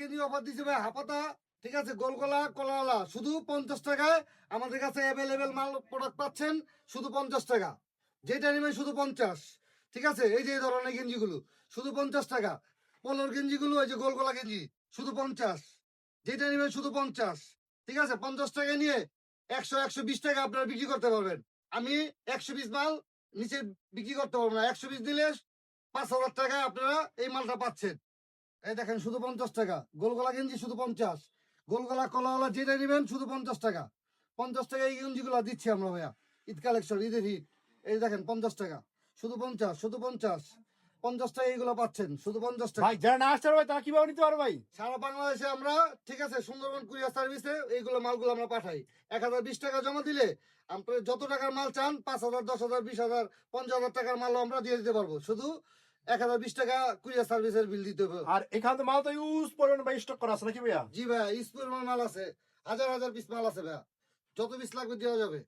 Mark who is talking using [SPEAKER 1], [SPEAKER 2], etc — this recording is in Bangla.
[SPEAKER 1] গেঞ্জি অফার দিচ্ছে ভাই হাপাতা, ঠিক আছে, গোলগলা কলাওয়ালা, শুধু 50 টাকায় আমাদের কাছে অ্যাভেলেবেল মাল প্রোডাক্ট পাচ্ছেন, শুধু 50 টাকা। যেটা নেবেন শুধু 50, ঠিক আছে। এই যে এই ধরনের গেঞ্জিগুলো শুধু 50 টাকা। পোলোর গেঞ্জিগুলো এই যে গোলগলা গেঞ্জি শুধু 50, যেটা নেবেন শুধু 50, ঠিক আছে। 50 টাকা নিয়ে 100-120 টাকা আপনারা বিক্রি করতে পারবেন। আমি 120 মাল নিচে বিক্রি করতে পারবো না। 120 দিলে 5,000 টাকায় আপনারা এই মালটা পাচ্ছেন। এই দেখেন শুধু 50 টাকা। গোলগলা গেঞ্জি শুধু 50, গোলগলা কলাওয়ালা যেটা নেবেন শুধু 50 টাকা। 50 টাকা এই গেঞ্জিগুলো দিচ্ছি আমরা ভাইয়া, ঈদ কালেকশন, ঈদের হিট। এই দেখেন 50 টাকা, শুধু 50, শুধু 50, 50 টাকা এইগুলো পাচ্ছেন শুধু 50 টাকা।
[SPEAKER 2] ভাই যারা না আসতে পারবে তারা কিভাবে নিতে পারবে ভাই?
[SPEAKER 1] সারা বাংলাদেশে আমরা, ঠিক আছে, সুন্দরবন কুরিয়ার সার্ভিসে এইগুলো মালগুলো আমরা পাঠাই। 1020 টাকা জমা দিলে আপনার যত টাকার মাল চান, 5,000, 10,000, 20,000, 50,000 টাকার মালও আমরা দিয়ে দিতে পারবো। শুধু 1020 টাকা কুরিয়ার সার্ভিসের বিল দিতে হবে।
[SPEAKER 2] আর এখানে তো মাল তো ইউজ পরিমাণ ভাই স্টক করা আছে নাকি ভাইয়া?
[SPEAKER 1] জি ভাইয়া, স্কুল মাল আছে, হাজার হাজার পিস মাল আছে ভাইয়া, যত পিস লাগবে দেওয়া যাবে।